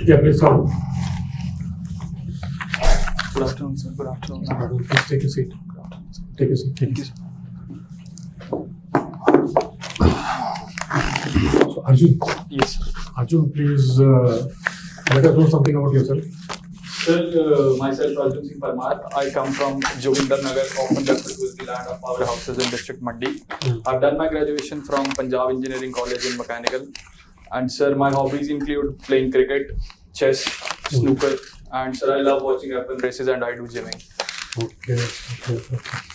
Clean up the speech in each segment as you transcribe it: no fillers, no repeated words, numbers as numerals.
Yeah, please come. Good afternoon, sir. Good afternoon. Please take a seat. Take a seat. Thank you, sir. So, Arjun. Yes, sir. Arjun, please let us know something about yourself. Sir, myself, Arjun Singh Parmar. I come from Joginder Nagar, often referred to as the land of powerhouses in district Mandi. I've done my graduation from Punjab Engineering College in Mechanical. And sir, my hobbies include playing cricket, chess, snooker, and sir, I love watching F1 races and I do gymming. Okay.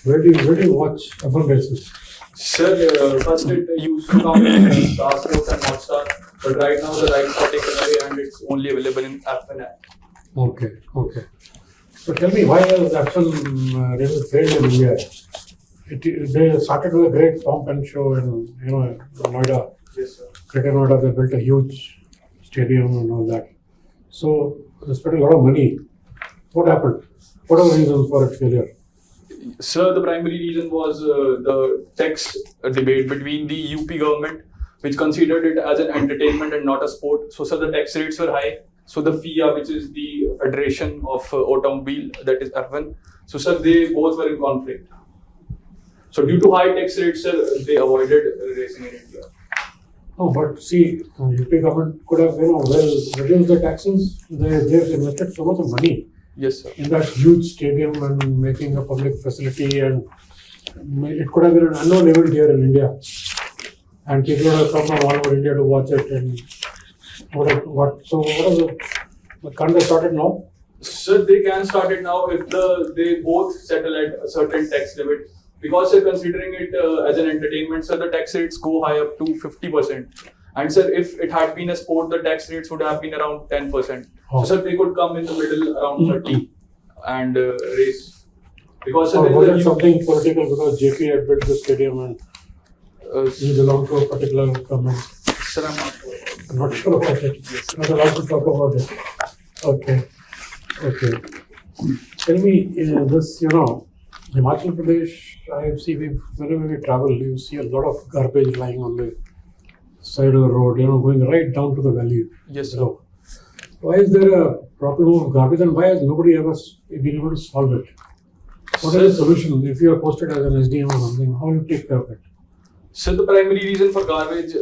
Where do you watch F1 races? Sir, first it used to come in Star Sports and Hotstar, but right now the rights are taken away and it's only available in F1 app. Okay. So tell me, why has F1 races failed in India? They started with a great pomp and show in Noida. Yes, sir. Greater Noida, they built a huge stadium and all that. So they spent a lot of money. What happened? What are the reasons for its failure? Sir, the primary reason was the tax debate between the UP government, which considered it as an entertainment and not a sport. So, sir, the tax rates were high. So, the FIA, which is the Federation of Automobile, that is F1. So, sir, they both were in conflict. So, due to high tax rates, sir, they avoided racing in India. No, but see, UP government could have, reduced the taxes. They've invested so much of money. Yes, sir. In that huge stadium and making a public facility, and it could have been an unknown event here in India. And people would have come from all over India to watch it. And can't they start it now? Sir, they can start it now if they both settle at a certain tax limit. Because sir, considering it as an entertainment, sir, the tax rates go high up to 50%. And sir, if it had been a sport, the tax rates would have been around 10%. Oh. So sir, they could come in the middle around 30 and race. Because sir, was it something political because JP had built the stadium and he belonged to a particular government? Sir, I'm not sure. I'm not sure about it. Yes. Not allowed to talk about it. Okay. Tell me, this, Himachal Pradesh, I see whenever we travel, you see a lot of garbage lying on the side of the road, going right down to the valley. Yes, sir. Why is there a problem of garbage and why has nobody ever been able to solve it? What is the solution? If you are posted as an SDM or something, how do you take care of it? So the primary reason for garbage,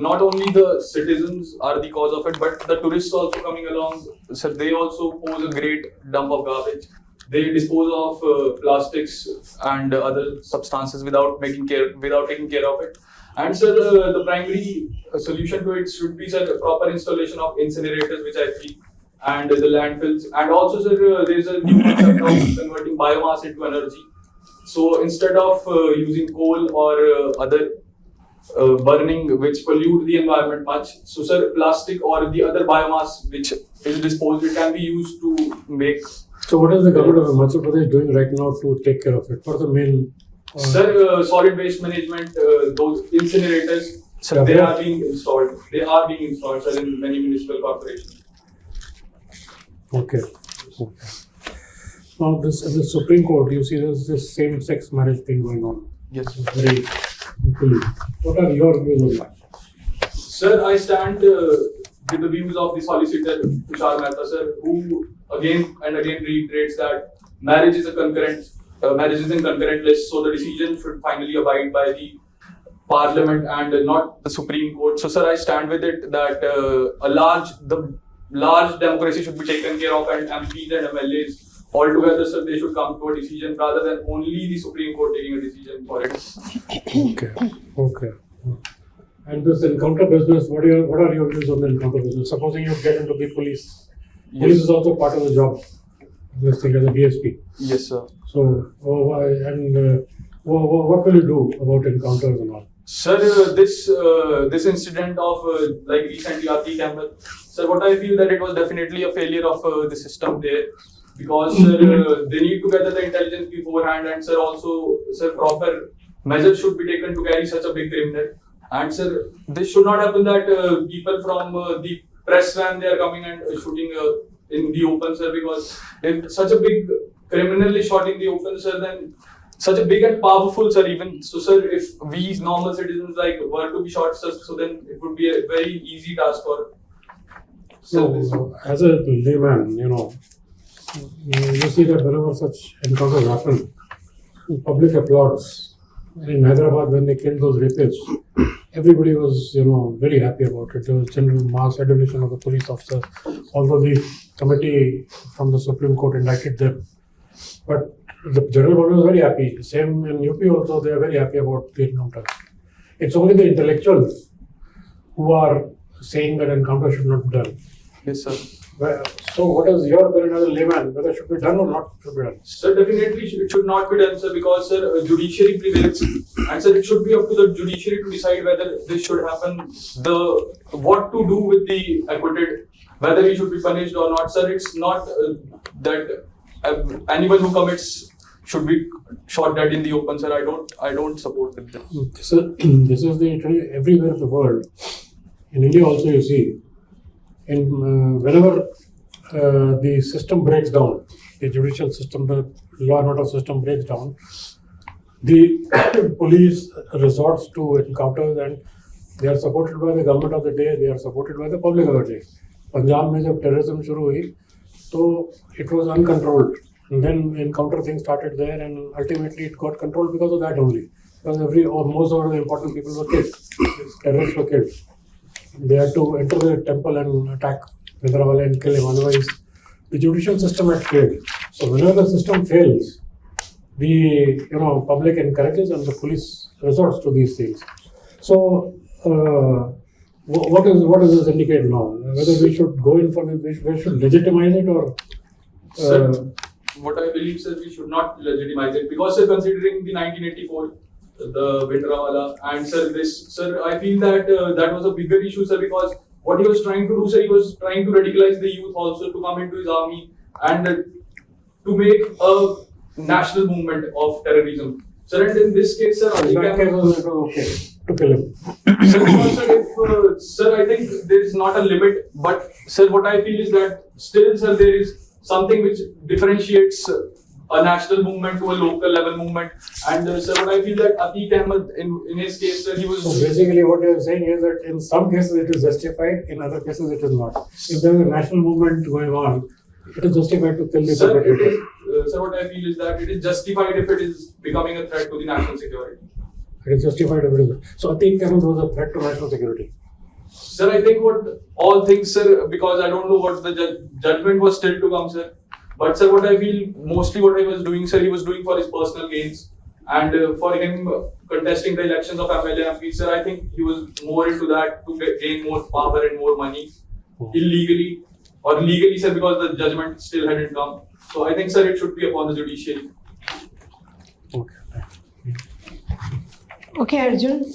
not only the citizens are the cause of it, but the tourists also coming along, so they also pose a great dump of garbage. They dispose of plastics and other substances without taking care of it. And sir, the primary solution to it should be, sir, proper installation of incinerators, which I feel, and the landfills. And also, sir, there is a new concept of converting biomass into energy. So instead of using coal or other burning which pollute the environment much, so sir, plastic or the other biomass which is disposed, it can be used to make. So what is the government of Himachal Pradesh doing right now to take care of it? What are the main? Sir, solid waste management, those incinerators, sir, they are being installed. They are being installed, sir, in many municipal corporations. Okay. Now, in the Supreme Court, you see there's this same-sex marriage thing going on. Yes. Very equally. What are your views on that? Sir, I stand with the views of the solicitor, Tushar Mehta, sir, who again and again reiterates that marriage is in concurrent list, so the decision should finally abide by the Parliament and not the Supreme Court. So, sir, I stand with it that the large democracy should be taken care of, and MPs and MLAs altogether, sir, they should come to a decision rather than only the Supreme Court taking a decision for it. Okay. And this encounter business, what are your views on the encounter business? Supposing you get into the police. Yes. Police is also part of the job. This thing as a DSP. Yes, sir. So, what will you do about encounters and all? Sir, this incident of like recently Aati Campbell, sir, what I feel that it was definitely a failure of the system there, because sir, they need to gather the intelligence beforehand, and sir, also, sir, proper measures should be taken to carry such a big criminal. And sir, this should not happen that people from the press van, they are coming and shooting in the open, sir, because if such a big criminal is shot in the open, sir, then such a big and powerful, sir, even so, sir, if we normal citizens were to be shot, sir, so then it would be a very easy task for So, as a layman, you see that whenever such encounters happen, public applauds. In Hyderabad, when they killed those rapists, everybody was, very happy about it. There was general mass adulation of the police officers, although the committee from the Supreme Court indicted them. But the general public was very happy. Same in UP also, they are very happy about the encounter. It's only the intellectuals who are saying that encounter should not be done. Yes, sir. So, what is your opinion as a layman, whether it should be done or not should be done? Sir, definitely it should not be done, sir, because, sir, judiciary prevails, and, sir, it should be up to the judiciary to decide whether this should happen, what to do with the acquitted, whether he should be punished or not, sir. It's not that anyone who commits should be shot dead in the open, sir. I don't support it. This is the everywhere in the world. In India also, you see, whenever the system breaks down, the judicial system, the law and order system breaks down, the police resorts to encounters, and they are supported by the government of the day, they are supported by the public of the day. Punjab mein jab terrorism shuru hui, so it was uncontrolled. And then encounter things started there, and ultimately it got controlled because of that only. Because most of the important people were killed. Terrorists were killed. They had to enter the temple and attack Bhindranwale and kill him. Otherwise, the judicial system had failed. So whenever the system fails, the public encourages and the police resorts to these things. So what does this indicate now? Whether we should go in for it, we should legitimize it or? Sir, what I believe, sir, we should not legitimize it because, sir, considering the 1984, the Bhindranwale, and sir, I feel that that was a bigger issue, sir, because what he was trying to do, sir, he was trying to radicalize the youth also to come into his army and to make a national movement of terrorism. Sir, and in this case, sir, in that case, it was okay to kill him. Sir, because, sir, I think there is not a limit, but, sir, what I feel is that still, sir, there is something which differentiates a national movement to a local level movement. And sir, what I feel that Atiq Ahmed, in his case, sir, he was. So basically, what you are saying is that in some cases it is justified, in other cases it is not. If there is a national movement going on, it is justified to kill the perpetrators. Sir, what I feel is that it is justified if it is becoming a threat to the national security. It is justified if it is. So Atiq Ahmed was a threat to national security. Sir, I think what all things, sir, because I don't know what the judgment was still to come, sir. But, sir, what I feel, mostly what he was doing, sir, he was doing for his personal gains. And for him contesting the elections of MLA MP, sir, I think he was more into that to gain more power and more money illegally or legally, sir, because the judgment still hadn't come. So I think, sir, it should be upon the judiciary. Okay, Arjun.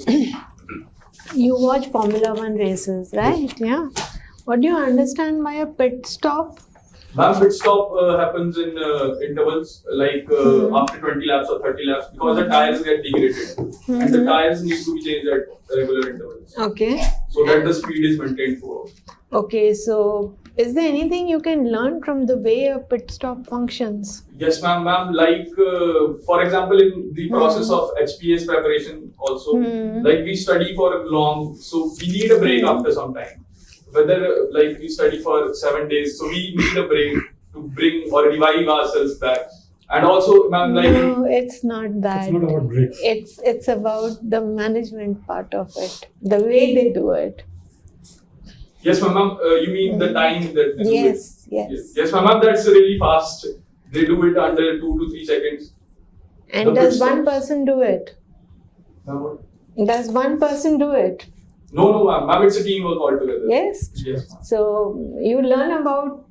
You watch Formula 1 races, right? Yeah. What do you understand by a pit stop? Ma'am, pit stop happens in intervals, like after 20 laps or 30 laps, because the tires get degraded. And the tires need to be changed at regular intervals. Okay. So that the speed is maintained throughout. Okay, so is there anything you can learn from the way a pit stop functions? Yes, ma'am. Like, for example, in the process of HPS preparation also, like we study for long, so we need a break after some time. Whether like we study for 7 days, so we need a break to bring or revive ourselves back. And also, ma'am, like no, it's not that. It's not about breaks. It's about the management part of it, the way they do it. Yes, ma'am. You mean the time that they do Yes, it? yes. Yes, ma'am. That's really fast. They do it under 2 to 3 seconds. And does one person do it? Does one person do it? No, ma'am. Ma'am, it's a teamwork altogether. Yes. Yes, ma'am. So you learn about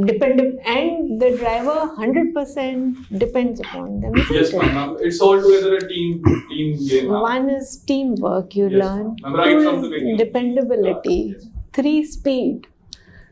dependent, and the driver 100% depends upon them. Yes, ma'am. It's altogether a team game. Ma'am. One is teamwork, you Yes, learn. ma'am. Right Two from the is beginning. dependability. Yes. 3, speed.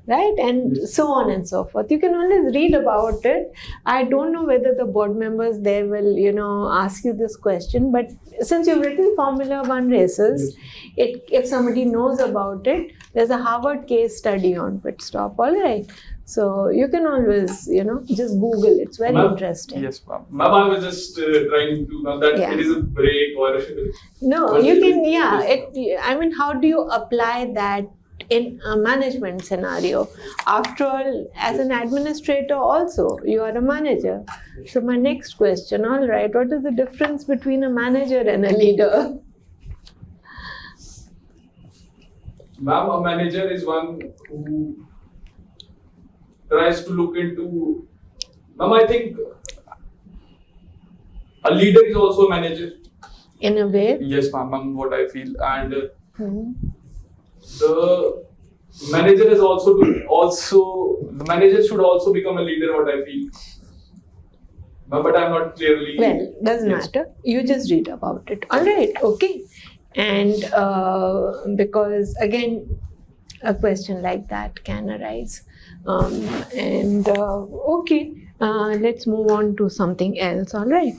Right? And so on and so forth. You can always read about it. I don't know whether the board members there will, ask you this question, but since you've written Formula 1 races, if somebody knows about it, there's a Harvard case study on pit stop, all right? So you can always, just Google. It's very interesting. Yes, ma'am. Ma'am, I was just trying to know that it is a break or No, you can, how do you apply that in a management scenario. After all, as an administrator also, you are a manager. So my next question, all right, what is the difference between a manager and a leader? Ma'am, a manager is one who tries to look into. Ma'am, I think a leader is also a manager. In a way? Yes, ma'am, what I feel. And Mhm. the manager is the manager should also become a leader, what I feel. But I'm not clearly. Well, doesn't Yes. matter. You just read about it. All right, okay. And because again, a question like that can arise. Okay, let's move on to something else. All right.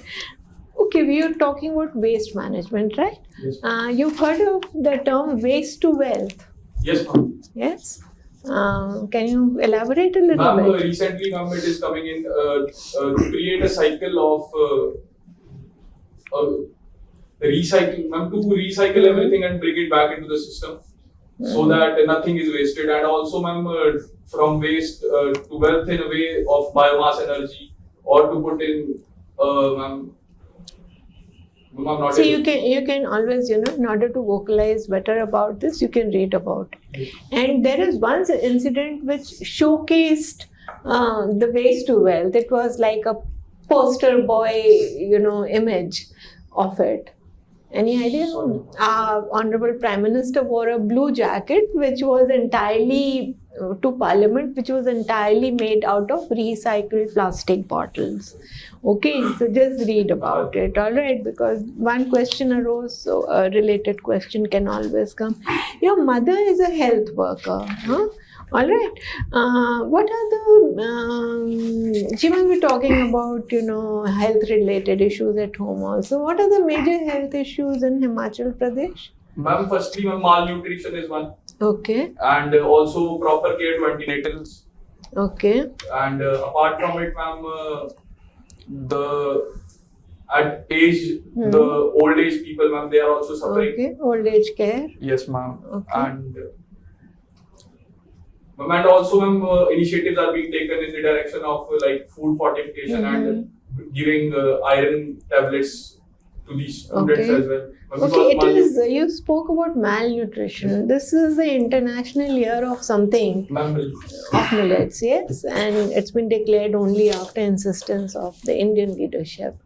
Okay, we are talking about waste management, right? Yes. You've heard of the term waste to wealth. Yes, ma'am. Yes. Can you elaborate a little Ma'am, bit? recently government is coming in to create a cycle of recycling, ma'am, to recycle everything and bring it back into the system so that nothing is wasted. And also, ma'am, from waste to wealth in a way of biomass energy, or to put in, ma'am, I'm not See, able- you can always, in order to vocalize better about this, you can read about it. And there is one incident which showcased the waste to wealth. It was like a poster boy, image of it. Any idea? Honorable Prime Minister wore a blue jacket, which was entirely to Parliament, which was entirely made out of recycled plastic bottles. Okay, so just read about it, all right? Because one question arose, so a related question can always come. Your mother is a health worker, huh? All right. What are the? She must be talking about health-related issues at home also. What are the major health issues in Himachal Pradesh? Ma'am, firstly, ma'am, malnutrition is one, Okay. and also proper care to antenatals. Okay. And apart from it, ma'am, at age, the old age people, ma'am, they are also suffering. Okay. Old age care. Yes, ma'am. Okay. And also, ma'am, initiatives are being taken in the direction of like food fortification and giving iron tablets to these students Okay. as well. Ma'am, Okay, because you spoke about malnutrition. This is the international year of something, ma'am, of millets, yes, and it's been declared only after insistence of the Indian leadership.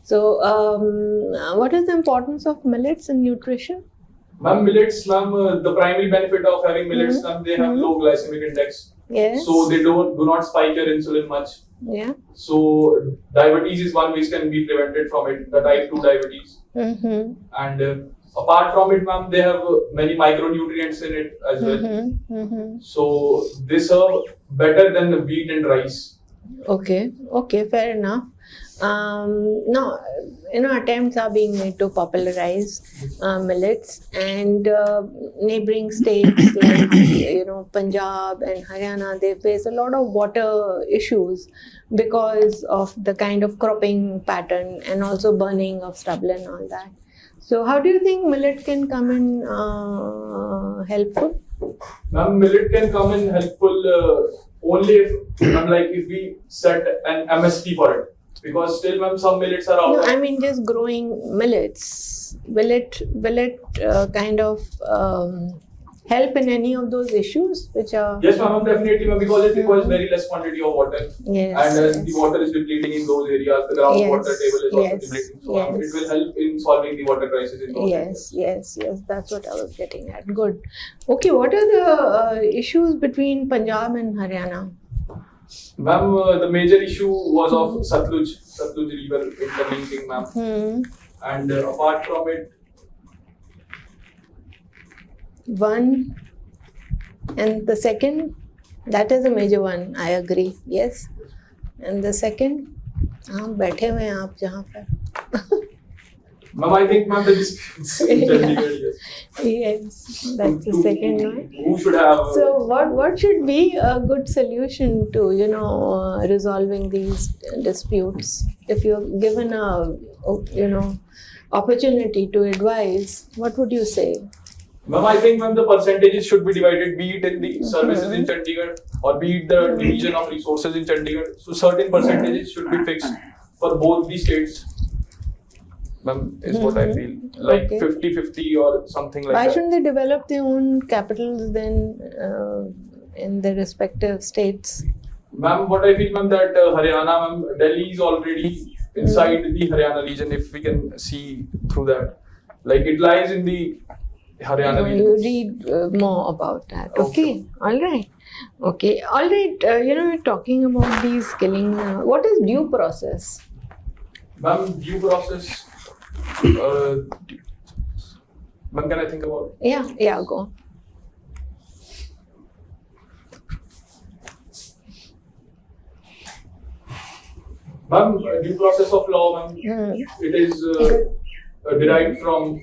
So, what is the importance of millets in nutrition? ma'am, millets, ma'am, the primary benefit of having millets, ma'am, they have low glycemic index. Yes. So they do not spike your insulin much. Yeah. So diabetes is one which can be prevented from it, the type 2 diabetes. Mm-hmm. And apart from it, ma'am, they have many micronutrients in it as well. Mm-hmm. Mm-hmm. So they serve better than the wheat and rice. Okay. Okay. Fair enough. No, attempts are being made to popularize millets, and neighboring states like Punjab and Haryana, they face a lot of water issues because of the kind of cropping pattern and also burning of stubble and all that. So how do you think millet can come in helpful? Ma'am, millet can come in helpful only if we set an MSP for it. Because still, ma'am, some millets are out. No, I mean just growing millets. Will it kind of help in any of those issues which are? Yes, ma'am, definitely, ma'am, because it requires very less quantity of water. Yes. And the water is depleting in those areas. The groundwater table is also Yes. depleting. So ma'am, Yes. it will help in solving the water crisis in those areas. Yes. That's what I was getting at. Good. Okay. What are the issues between Punjab and Haryana? Ma'am, the major issue was of Satluj river interlinking, ma'am. And apart from it, One, and the second, that is a major one. I agree. Yes. And the second, आप बैठे हुए हैं आप जहाँ पर. ma'am, I think, ma'am, the disputes in Chandigarh, yes. Yes, that's the second one. Who should have? So what should be a good solution to resolving these disputes? If you're given a opportunity to advise, what would you say? Ma'am, I think the percentages should be divided, be it in the services in Chandigarh or be it the division of resources in Chandigarh. So certain percentages should be fixed for both the states. Ma'am, is what I feel. Like Okay. 50-50 or something like Why that. shouldn't they develop their own capitals then in their respective states? Ma'am, what I feel, ma'am, that Haryana, ma'am, Delhi is already inside the Haryana region, if we can see through that. Like it lies in the Haryana You region. read more about that. Okay. All right. Okay. All right. We're talking about these killing. What is due process? Ma'am, due process. Ma'am, can I think about it? Yeah, go. Ma'am, due process of law, ma'am, it is derived from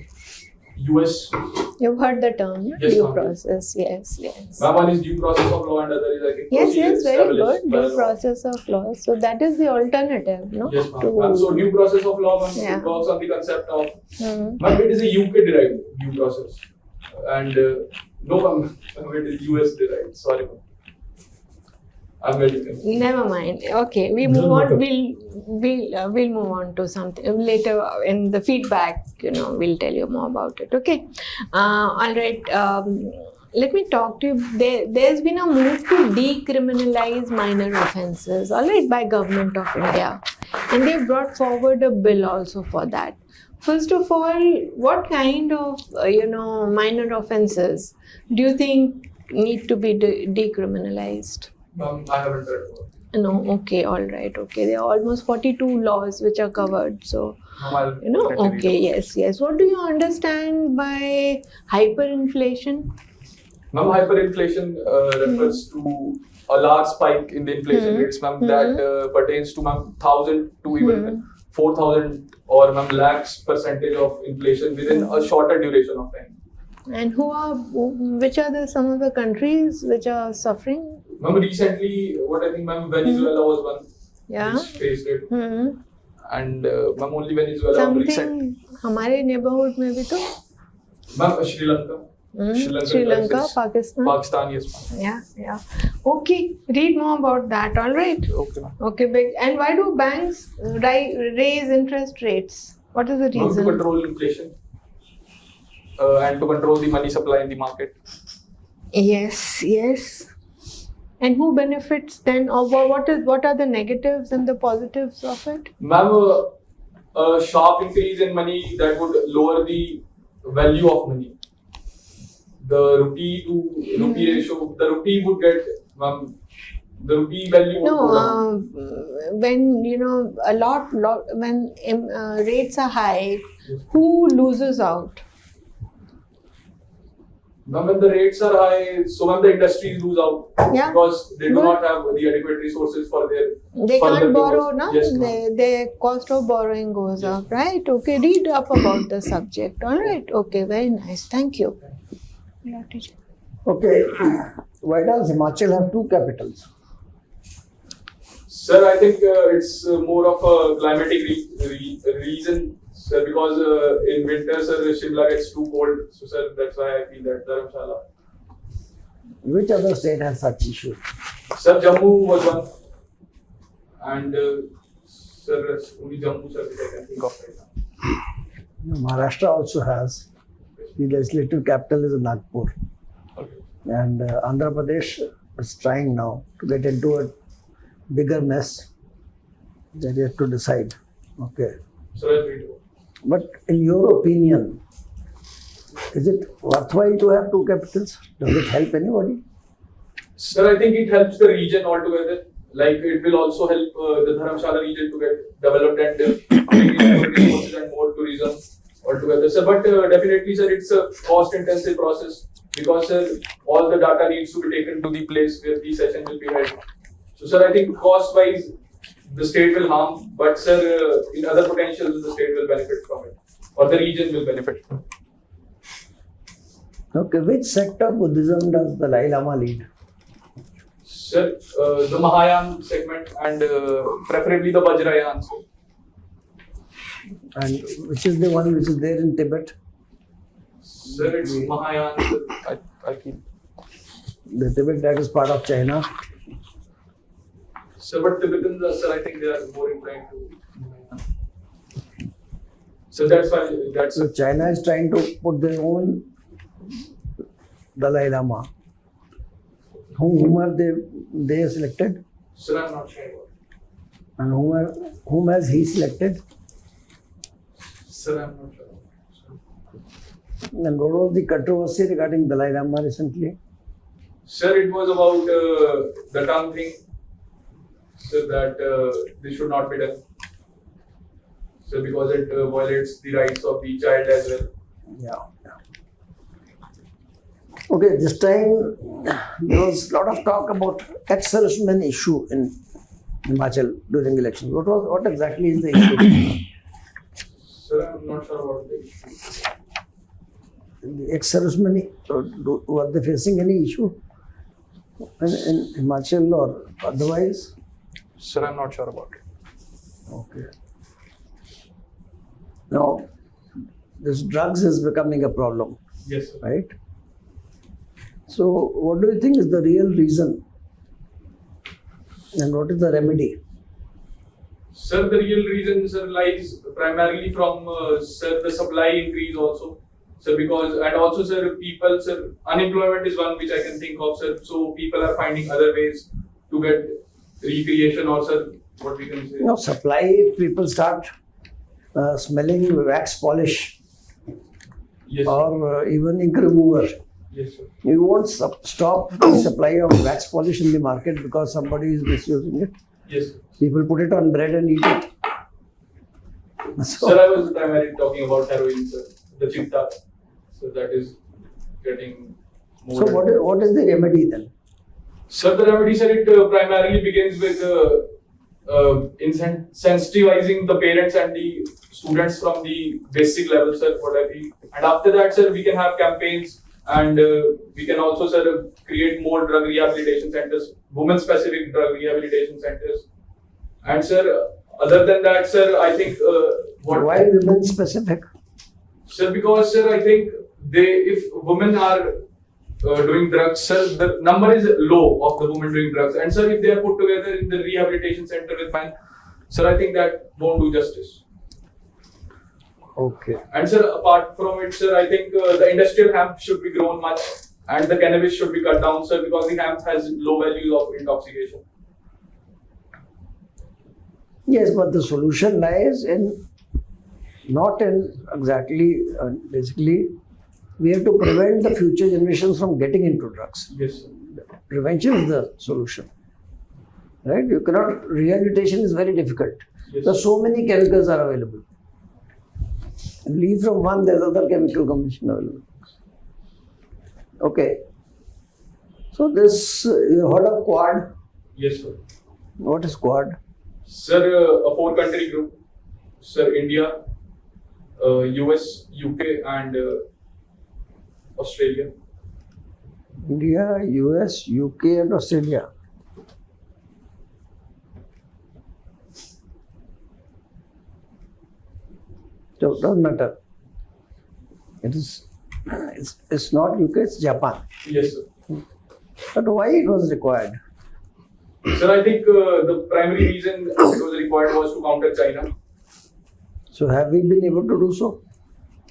US. You've heard the term, Yes, due ma'am. process. Yes. Ma'am, one is due process of law and other is, I think, Yes, procedure very established good. by Due law. process of law. So that is the alternative, no? Yes, ma'am. Ma'am, so due process of law, ma'am, Yeah. it works on the concept of, Hmm. ma'am, it is a UK derived due process. And no, ma'am, it is US derived. Sorry, ma'am. I'm very confused. Never mind. Okay, we Doesn't move on. matter. We'll move on to something later in the feedback. We'll tell you more about it. Okay. All right. Let me talk to you. There's been a move to decriminalize minor offences. All right, by Government of India, and they brought forward a bill also for that. First of all, what kind of minor offences do you think need to be decriminalized? Ma'am, I haven't read about it. No, okay, all right, okay. There are almost 42 laws which are covered. So, Ma'am, I'll definitely read okay, about yes. What do you understand by hyperinflation? Ma'am, hyperinflation refers to a large spike in the inflation rates, ma'am, that pertains to, ma'am, 1,000 to even 4,000 or, ma'am, lakhs percentage of inflation within a shorter duration of time. And which are some of the countries which are suffering? Ma'am, recently, what I think, ma'am, Venezuela was one Yeah. which faced it. Hmm. And, ma'am, only Venezuela recent. Something हमारे neighborhood में भी तो Ma'am, Sri Lanka. Sri Lanka, crisis. Pakistan. Pakistan, yes, ma'am. Yeah. Okay, read more about that. All right. Okay, ma'am. Okay, big. And why do banks raise interest rates? What is the Ma'am, to reason? control inflation and to control the money supply in the market. Yes. And who benefits then, or what are the negatives and the positives of it? Ma'am, a sharp increase in money that would lower the value of money. The rupee to rupee ratio, the rupee would get, ma'am, the rupee value would go down. When when rates are high, who loses out? Ma'am, when the rates are high, so when the industries lose out Yeah. because they do Good. not have the adequate resources for their They further can't borrow, growth. no? Yes, ma'am. Their cost of borrowing goes up, right? Okay, read up about the subject. All right. Okay, very nice. Thank you. Yeah, teacher. Okay, why does Himachal have two capitals? Sir, I think it's more of a climatic reason, sir, because in winter, sir, Shimla gets too cold. So, sir, that's why I feel that Dharamshala. Which other state has such issue? Sir, Jammu was one. And, sir, only Jammu, sir, which I can think of right now. Maharashtra also has. The legislative capital is Nagpur. Okay. And Andhra Pradesh is trying now to get into a bigger mess. They have to decide. Okay. So, I'll read it. But in your opinion, is it worthwhile to have two capitals? Does it help anybody? Sir, I think it helps the region altogether. Like, it will also help the Dharamshala region to get developed and bring in more resources and more tourism altogether. Sir, but definitely, sir, it's a cost-intensive process because, sir, all the data needs to be taken to the place where the session will be held. So, sir, I think cost-wise, the state will harm, but, sir, in other potentials, the state will benefit from it, or the region will benefit. Okay, which sect of Buddhism does the Dalai Lama lead? Sir, the Mahayana segment and preferably the Vajrayana. Sir. And which is the one which is there in Tibet? Sir, it's Mahayana. Sir. I feel. The Tibet, that is part of China. Sir, but Tibetans, sir, I think they are more inclined to. So that's why So China is trying to put their own Dalai Lama. Whom are they selected? Sir, I'm not sure about it. And whom has he selected? Sir, I'm not sure. And what was the controversy regarding Dalai Lama recently? Sir, it was about the tongue thing. So that this should not be done. So because it violates the rights of the child as well. Yeah. Okay, this time there was a lot of talk about ex-servicemen issue in Himachal during elections. What exactly is the issue? Sir, I'm not sure about the issue. The ex-servicemen, were they facing any issue in Himachal or otherwise? Sir, I'm not sure about it. Okay. Now, this drugs is becoming a problem, Yes, sir. right? So, what do you think is the real reason? And what is the remedy? Sir, the real reason, sir, lies primarily from sir, the supply increase also. Sir, because, and also, sir, people, sir, unemployment is one which I can think of, sir. So, people are finding other ways to get recreation or, sir, what we can say. You know, supply, if people start smelling wax polish Yes, sir. or even ink remover, Yes, sir. you won't stop the supply of wax polish in the market because somebody is misusing it. Yes, sir. People put it on bread and eat it. So, Sir, I was primarily talking about heroin, sir. The chitta. So, that is getting more. so what is the remedy then? Sir, the remedy, sir, it primarily begins with sensitizing the parents and the students from the basic level, sir, what I feel. And after that, sir, we can have campaigns and we can also, sir, create more drug rehabilitation centers, women-specific drug rehabilitation centers. And, sir, other than that, sir, I think Why women specific? Sir, because, sir, I think if women are doing drugs, sir, the number is low of the women doing drugs. And, sir, if they are put together in the rehabilitation center with men, sir, I think that won't do justice. Okay. And, sir, apart from it, sir, I think the industrial hemp should be grown much and the cannabis should be cut down, sir, because the hemp has low values of intoxication. Yes, but the solution lies in not in exactly, basically, we have to prevent the future generations from getting into drugs. Yes, sir. Prevention is the solution. Right? You cannot, rehabilitation is very difficult. Yes, Because so many chemicals are available. Leave from one, there's other chemical combination available. Okay. So this, you heard of Quad? Yes, sir. What is Quad? Sir, a 4-country group. Sir, India, US, UK and Australia. India, US, UK and Australia. So it doesn't matter. It's not UK, it's Japan. Yes, sir. But why it was required? Sir, I think the primary reason it was required was to counter China. So have we been able to do so?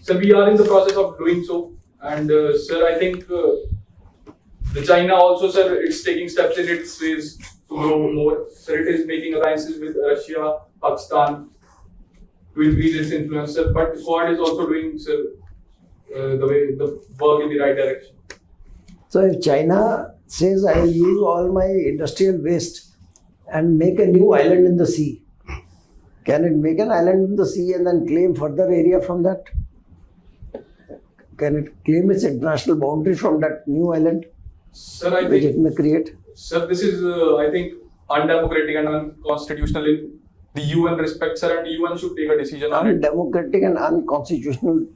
Sir, we are in the process of doing so. And sir, I think the China also, sir, it's taking steps in its ways to grow more. Sir, it is making alliances with Russia, Pakistan to increase its influence. Sir, but Quad is also doing, sir, the work in the right direction. So if China says I will use all my industrial waste and make a new island in the sea, can it make an island in the sea and then claim further area from that? Can it claim its international boundary from that new island Sir, I which think, it may create? sir, this is, I think, undemocratic and unconstitutional in the UN respect, sir, and UN should take a decision on it. Undemocratic and unconstitutional.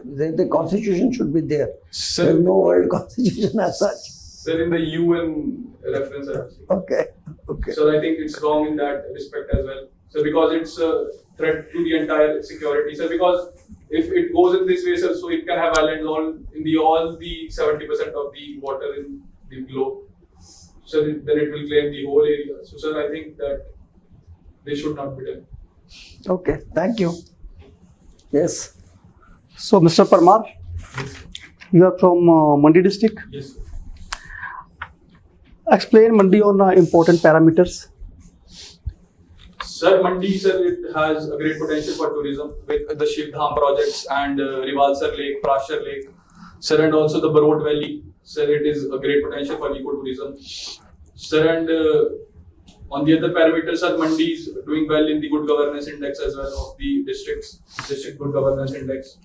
The constitution should be there. Sir, There is no world constitution as such. Sir, in the UN reference, I have seen. Okay. Okay. So I think it's wrong in that respect as well. So because it's a threat to the entire security. So because if it goes in this way, sir, so it can have islands all the 70% of the water in the globe. So then it will claim the whole area. So, sir, I think that this should not be done. Okay, thank you. Yes. So, Mr. Parmar, you are from Mandi district. Yes, sir. Explain Mandi on important parameters. Sir, Mandi, sir, it has a great potential for tourism with the Shiv Dham projects and Rivalsar Lake, Prashar Lake, sir, and also the Barot Valley. Sir, it is a great potential for ecotourism. Sir, and on the other parameters, sir, Mandi is doing well in the good governance index as well of the district good governance index.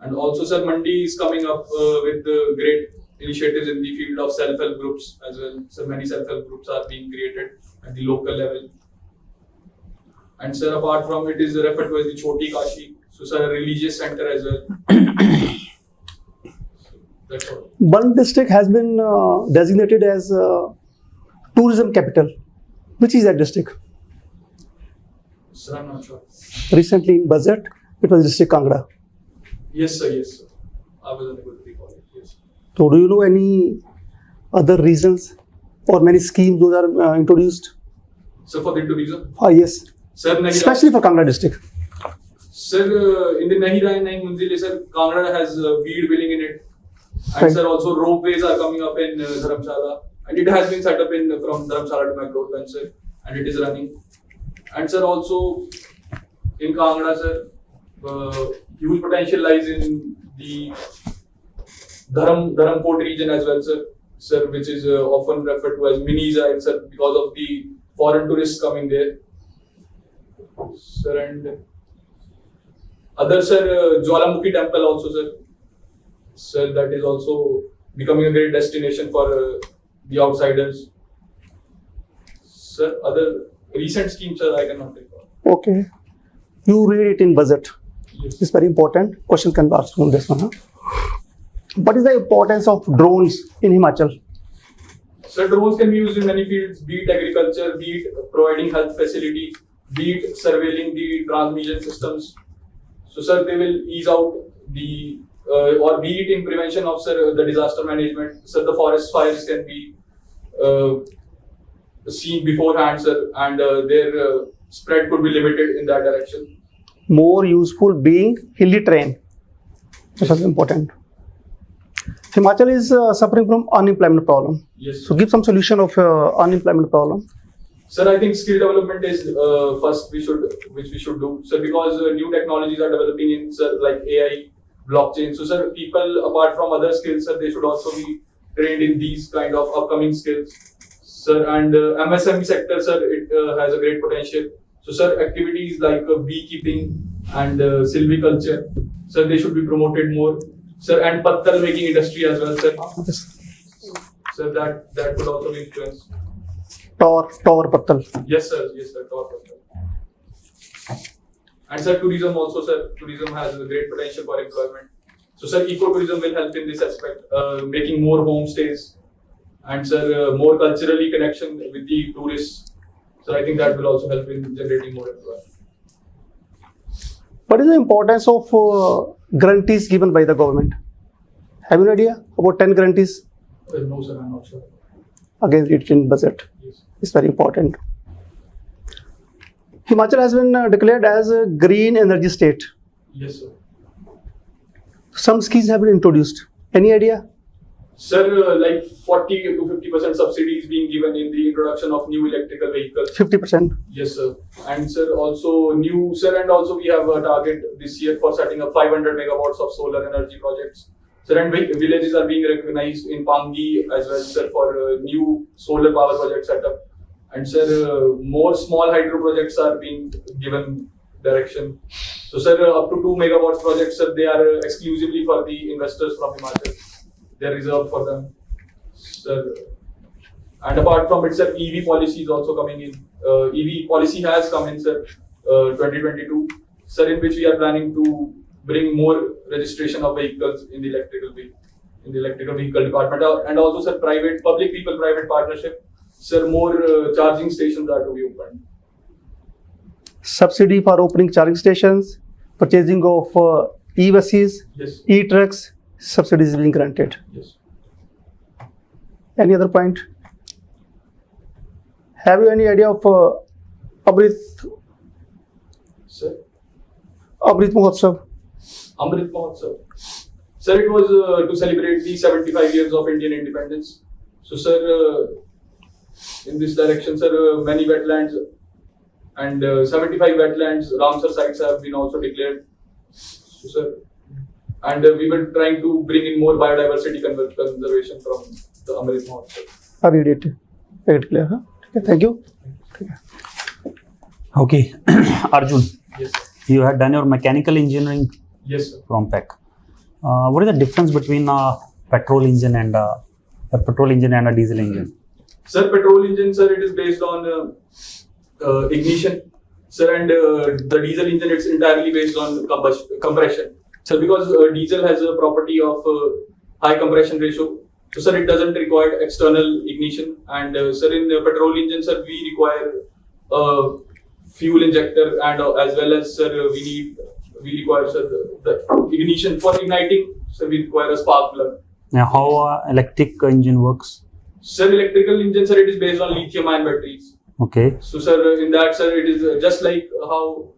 And also, sir, Mandi is coming up with great initiatives in the field of self-help groups as well. So many self-help groups are being created at the local level. And sir, apart from it is referred to as the Choti Kashi. So, sir, a religious center as well. That's all. One district has been designated as tourism capital. Which is that district? Sir, I'm not sure. Recently in budget, it was district Kangra. Yes, sir. Yes, sir. I was unable to recall it. Yes. So, do you know any other reasons or many schemes those are introduced? So, for the tourism? Yes. Sir, Nahira, Especially for Kangra district. sir, in the Nahira and Nahi Munzili, sir, Kangra has weed billing in it. And Right. sir, also ropeways are coming up in Dharamshala. And it has been set up from Dharamshala to McLeod, sir. And it is running. And sir, also in Kangra, sir, huge potential lies in the Dharamkot region as well, sir. Sir, which is often referred to as mini Israel, sir, because of the foreign tourists coming there. Sir, and other, sir, Jwalamukhi temple also, sir. Sir, that is also becoming a great destination for the outsiders. Sir, other recent schemes, sir, I cannot recall. Okay. You read it in budget. Yes. It's very important. Questions can be asked from this one. Huh? What is the importance of drones in Himachal? Sir, drones can be used in many fields, be it agriculture, be it providing health facility, be it surveilling the transmission systems. So, sir, they will ease out the, or be it in prevention of, sir, the disaster management. Sir, the forest fires can be seen beforehand, sir, and their spread could be limited in that direction. More useful being hilly terrain. This is important. Himachal is suffering from unemployment problem. Yes. So give some solution of unemployment problem. Sir, I think skill development is first which we should do. Sir, because new technologies are developing in, sir, like AI, blockchain. So, sir, people apart from other skills, sir, they should also be trained in these kind of upcoming skills. Sir, and MSME sector, sir, it has a great potential. So, sir, activities like beekeeping and silviculture, sir, they should be promoted more. Sir, and pattal making industry as well, sir. Sir, that could also be influenced. Tor Pattal. Yes, sir. Yes, sir. Tor pattal. And sir, tourism also, sir. Tourism has a great potential for employment. So, sir, ecotourism will help in this aspect, making more homestays and, sir, more culturally connection with the tourists. So, I think that will also help in generating more employment. What is the importance of guarantees given by the government? Have you an idea about 10 guarantees? No, sir, I'm not sure. Again, read it in budget. Yes. It's very important. Himachal has been declared as a green energy state. Yes, sir. Some schemes have been introduced. Any idea? Sir, like 40 to 50% subsidies being given in the introduction of new electrical vehicles. 50%. Yes, sir. And sir, also new, sir, and also we have a target this year for setting up 500 megawatts of solar energy projects. Sir, and villages are being recognized in Pangi as well, sir, for new solar power project setup. And sir, more small hydro projects are being given direction. So, sir, up to 2 megawatts projects, sir, they are exclusively for the investors from Himachal. They are reserved for them, sir. And apart from it, sir, EV policy is also coming in. EV policy has come in, sir, 2022, sir, in which we are planning to bring more registration of vehicles in the electrical vehicle department, and also, sir, public-people-private partnership. Sir, more charging stations are to be opened. Subsidy for opening charging stations, purchasing of e-buses, Yes. e-trucks, subsidies being granted. Yes. Any other point? Have you any idea of Amrit Sir. Mahotsav? Amrit Mahotsav. Sir, it was to celebrate the 75 years of Indian independence. So, sir, in this direction, sir, many wetlands and 75 wetlands, Ramsar sites have been also declared. So, sir, and we were trying to bring in more biodiversity conservation from the Amrit Mahotsav. I read it. Make it clear. Huh? Okay, thank you. Okay, Arjun, Yes, sir. you had done your mechanical engineering Yes, sir. from PEC. What is the difference between a petrol engine and a diesel engine? Sir, petrol engine, sir, it is based on ignition, sir, and the diesel engine, it's entirely based on compression. Sir, because diesel has a property of high compression ratio, so sir, it doesn't require external ignition, and sir, in the petrol engine, sir, we require fuel injector, and as well as, sir, we require, sir, the ignition for igniting, so we require a spark plug. Now, how electric engine works? Sir, electrical engine, sir, it is based on lithium-ion batteries. Okay. So, sir, in that, sir, it is just like how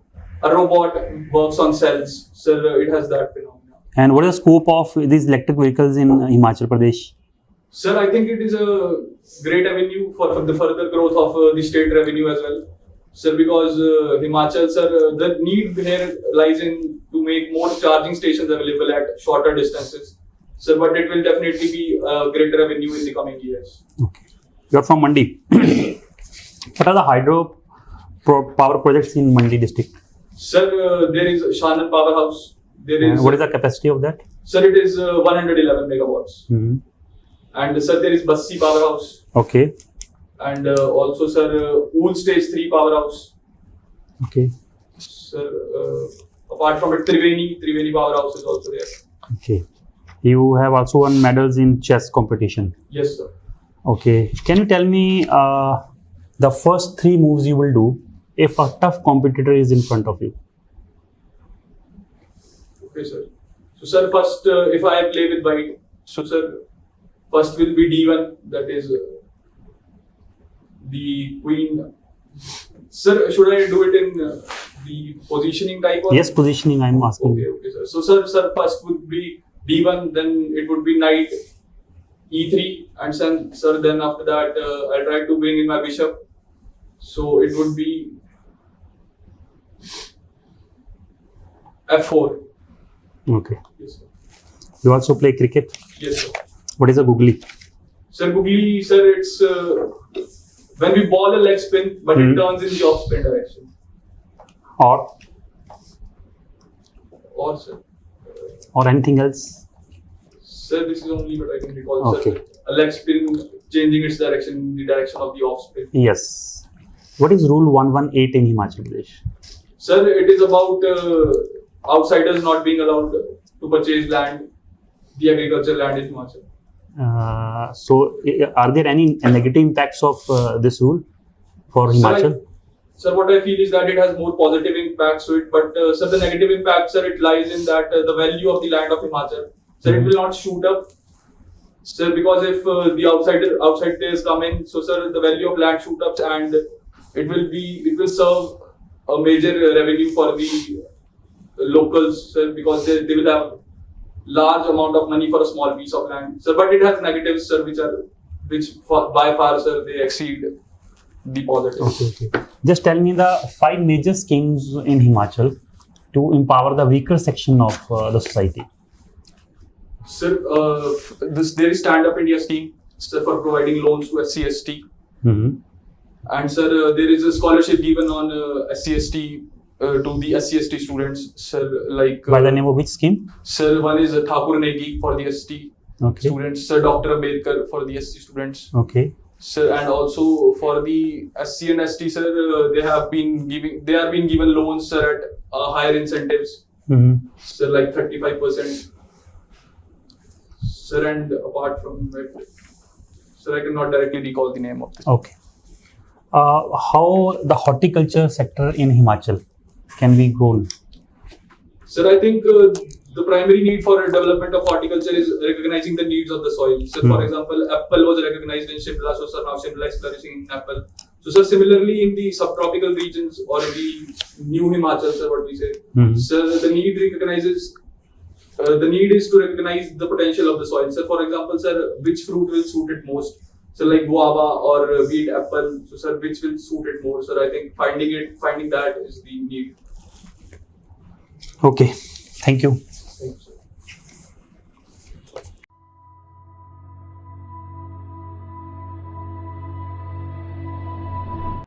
a robot works on cells. Sir, it has that phenomenon. And what is the scope of these electric vehicles in Himachal Pradesh? Sir, I think it is a great avenue for the further growth of the state revenue as well. Sir, because Himachal, sir, the need here lies in to make more charging stations available at shorter distances. Sir, but it will definitely be a great revenue in the coming years. Okay. You are from Mandi. What are the hydro power projects in Mandi district? Sir, there is Shannon Powerhouse. There is. What is the capacity of that? Sir, it is 111 megawatts. Mm-hmm. And sir, there is Bassi Powerhouse. Okay. And also, sir, Ool Stage 3 Powerhouse. Okay. Sir, apart from it, Triveni Powerhouse is also there. Okay. You have also won medals in chess competition. Yes, sir. Okay. Can you tell me the first 3 moves you will do if a tough competitor is in front of you? Okay, sir. So, sir, first, if I play with white, so, sir, first will be D1, that is the queen. Sir, should I do it in the positioning type? Or? Yes, positioning I am asking. Okay, sir. So, sir, first would be D1, then it would be knight E3, and sir, then after that, I'll try to bring in my bishop. So, it would be F4. Okay. Yes, sir. You also play cricket? Yes, sir. What is a googly? Sir, googly, sir, it's when we ball a leg spin, but it turns in the off spin direction. Or Sir. Or anything else? Sir, this is only what I can recall. Okay. Sir, a leg spin changing its direction in the direction of the off spin. Yes. What is rule 118 in Himachal Pradesh? Sir, it is about outsiders not being allowed to purchase land, the agriculture land in Himachal. So, are there any negative impacts of this rule for Himachal? Sir, what I feel is that it has more positive impacts to it, but sir, the negative impact, sir, it lies in that the value of the land of Himachal. Sir, it will not shoot up. Sir, because if the outside players come in, so sir, the value of land shoot ups, and it will serve a major revenue for the locals, sir, because they will have large amount of money for a small piece of land. Sir, but it has negatives, sir, which by far, sir, they exceed the positives. Okay. Just tell me the 5 major schemes in Himachal to empower the weaker section of the society. Sir, there is Stand Up India scheme, sir, for providing loans to SC/ST. Mm-hmm. And sir, there is a scholarship given on SC/ST to the SC/ST students, sir, like... By the name of which scheme? Sir, one is Thakur Negi for the ST students, sir, Dr. Ambedkar for the SC students. Okay. Sir, and also for the SC and ST, sir, they are being given loans, sir, at higher incentives. Mm-hmm. Sir, like 35%. Sir, and apart from it, sir, I cannot directly recall the name of this. Okay. How the horticulture sector in Himachal can be grown? Sir, I think the primary need for development of horticulture is recognizing the needs of the soil. So, for example, apple was recognized in Shimla, so sir, now Shimla is flourishing in apple. So, sir, similarly in the subtropical regions or in the new Himachal, sir, what we say, sir, the need recognizes. The need is to recognize the potential of the soil. So, for example, sir, which fruit will suit it most? So, like guava or wheat apple. So, sir, which will suit it more? Sir, I think finding that is the need. Okay, thank you.